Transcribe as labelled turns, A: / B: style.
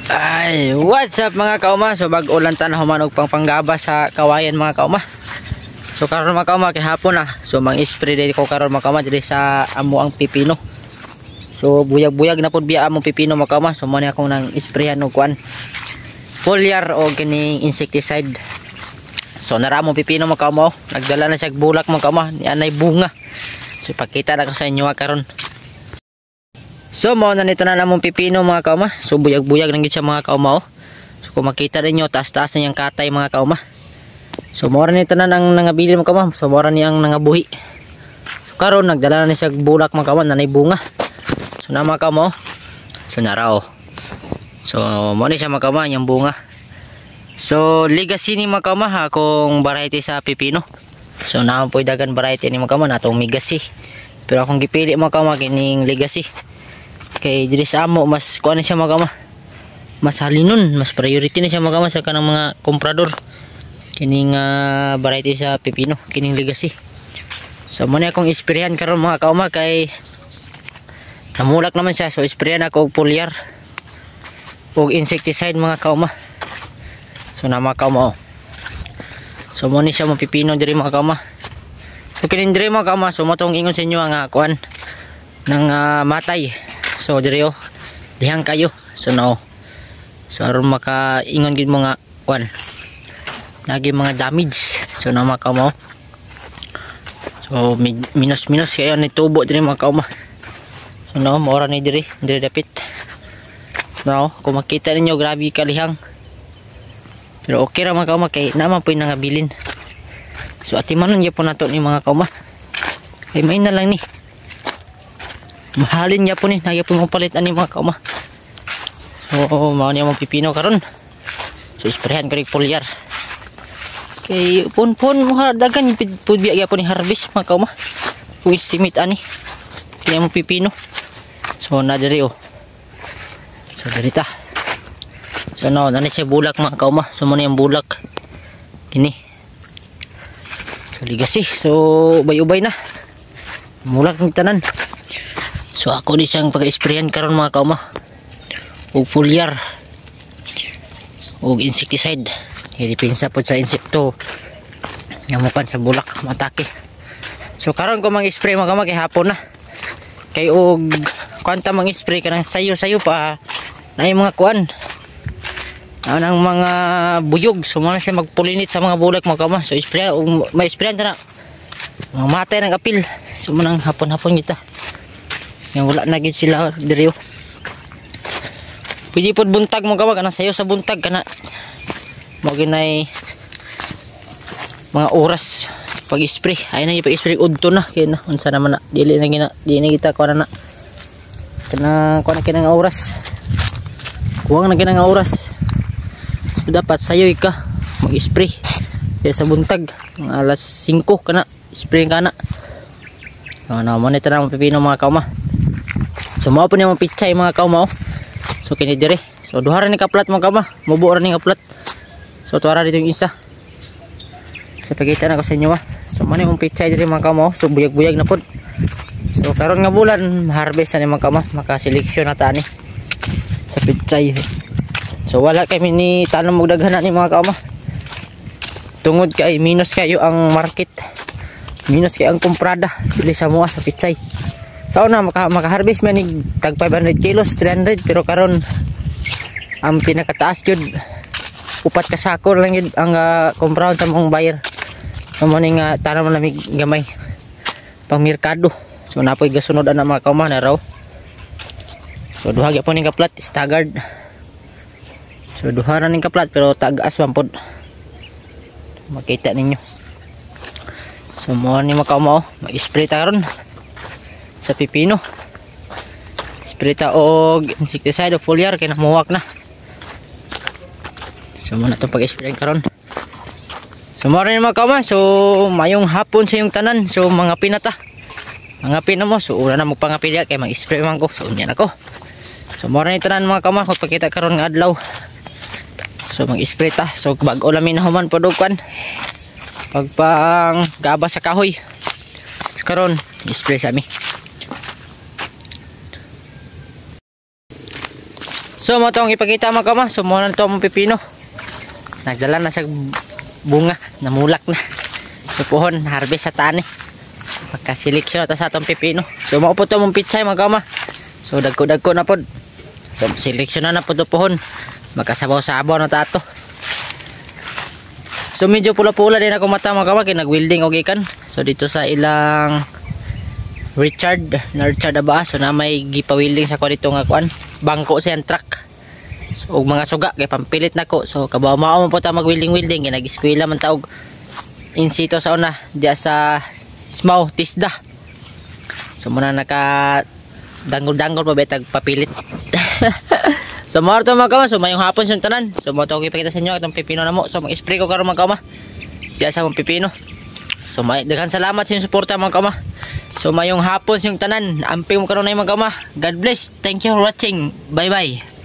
A: Ay, what's up mga kauma? So bag-ulan ta na humanog pang panggaba sa kawayan mga kauma. So karon mga kauma kay hapon na. So mang-spray din ko karon mga kauma diri sa amo ang pipino. So buyag-buyag na pud biya among pipino mga kauma. So mo ni akong nang sprayan og kuan. Foliar o kining insecticide. So nara among pipino mga kauma. Nagdala na siya bulak mga kauma. Ni anay bunga. So pakita na ko sa inyo karon. So mao na nito na namong pipino mga kauma. So buyag-buyag lang gid siya mga kauma. So kung makita ninyo taas-taas na yang katay mga kauma. So mao ra nito na nang nangabili mga kauma. So mao ra niyang nangabuhi. So karon nagdala na siya bulak mga kauma nanay bunga. So na mga kauma. So narao. So mao ni siya mga kauma yang bunga. So legacy ni mga kauma ha kung variety sa pipino. So naman po dagan variety ni mga kauma natong Legacy. Pero akong gipili mga kauma kining Legacy. Kay diri sa amo mas kuan siya mga kauma. Mas halinon, mas priority na siya mga kauma sa kanang mga komprador. Kining variety sa pipino, kining Legacy. So mo ni akong isprayan karon mga kauma kay namulak naman siya. So isprayan ako og foliar og insecticide mga kauma. So na mga kauma. So mo ni siya mo pipino diri mga kauma. So kining diri mga kauma, so mo tong ingon sa inyo nga kuan nang matay. So diri dihang kayo. So no. So aron makaingon gid mga kuan. Lagi mga damage. So na mga kauma. So minus kaya ni tubo diri mga kauma. So no, mora ni diri dapit. No, kung makita ninyo grabe kalihang. Pero okay ra mga kauma kay naman po nangabilin. So atimanon gyud po nato ni mga kauma. Kay may na lang ni. Mahalin niya po ni, nagya po mong palit ani mga kauma. Oo, mao niya mong pipino karon. So isprayan ko rig foliar. Kay pun mga dagan pud biya po ni harvest mga kauma. Kung estimate ani. Kaya mong pipino. So na diri So diri ta. So no, nani siya bulak mga kauma. So mo ni ang bulak. Kini. So Legacy. So ubay-ubay na. Mulak ng tanan. So ako di siyang pag-sprayan karon mga kauma. Og foliar. Og insecticide. Kaya dipinsa po sa insekto. Ngamukan sa bulak, matake. So karon ko mang-spray mga kauma kay hapon na. Kay og kwanta mang-spray kanang sayo-sayo pa na yung mga kuan. Anang mga buyog. So muna siya magpulinit sa mga bulak mga kauma. So spray og may sprayan ta na. Mga matay ng apil. So munang hapon-hapon kita. Yang wala na gid sila diri. Pwede pod buntag mo kawa kana sayo sa buntag kana. Mo ginay mga oras pag-spray. Ay na pag-spray udto na kay na unsa naman na dili na kita kuan na. Kana kuan kinang oras. Kuwang na kinang oras. So dapat sayo ka mag-spray. Kaya sa buntag alas 5 kana spray kana. Ano mo nito na ang pipino mga kauma. So mao po niya mga pichay mga kauma. So kini dire. So duha ra ni kaplat mga kauma. Mubo ra ni kaplat. So tuara dito yung isa. So pakita na ko sa inyo So mao ni mong pichay dire mga kauma. So buyag-buyag na pod. So karon nga bulan harvest na ni mga kauma. Makaseleksyon na ta ni sa pichay. So wala kami ni tanom og daghan ni mga kauma. Tungod kay minus kayo ang market. Minus kay ang comprada dili sa mua sa pichay. Sa una maka-harvest man ni tag 500 kilos, 300 pero karon ang pinakataas jud upat ka sako lang yun ang kompraon sa mong buyer. So mo ning tanom na gamay pang merkado. So napoy gasunod ana mga kauma na raw. So duha gyapon ning kaplat staggered. So duha ra ning kaplat pero tagas man pod. Makita ninyo. So mo ni mga kauma mag-spray ta karon sa pipino. Spray ta og insecticide o foliar kay namuwak na. So mo na to pag-spray karon. So mo rin mga kauma. So mayong hapon sa yung tanan. So mga pinata. Mga pina mo. So una na magpangapi diya kay mag-spray man ko. So unya na ko. So mo rin tanan mga kauma kung pakita karon nga adlaw. So mag-spray ta. So bag-o lamin human podugkan. Pagpang gaba sa kahoy. Karon spray sa mi. So mo tong ipakita mga kauma. So mo na to mong pipino. Nagdala na sa bunga, namulak na. So pohon harvest sa tani. Magkaseleksyon ta sa atong pipino. So mao po to mong pitsay mga kauma. So dagko-dagko na pod. So seleksyon na pod pohon. Magkasabaw-sabaw na tato. So medyo pula-pula din ako mata mga kauma kay nag-welding og ikan. So dito sa ilang Richard aba. So na may gipa-welding sa ko dito nga kuan. Bangko sa truck. So og mga suga kay pampilit nako. So kabaw-mao man po ta mag-welding-welding kay nag-eskwela man ta og in situ sa una diya sa Smaw Tisda. So muna naka danggol-danggol pa betag papilit. So mo to mga kauma. So mayong hapon sa tanan. So mo to ipakita sa inyo itong pipino na mo. So mag-spray ko karon mga kauma. Diya sa mong pipino. So may daghan salamat sa inyong suporta mga kauma. So mayong hapon yung tanan. Amping mo karon na mga kauma. God bless. Thank you for watching. Bye bye.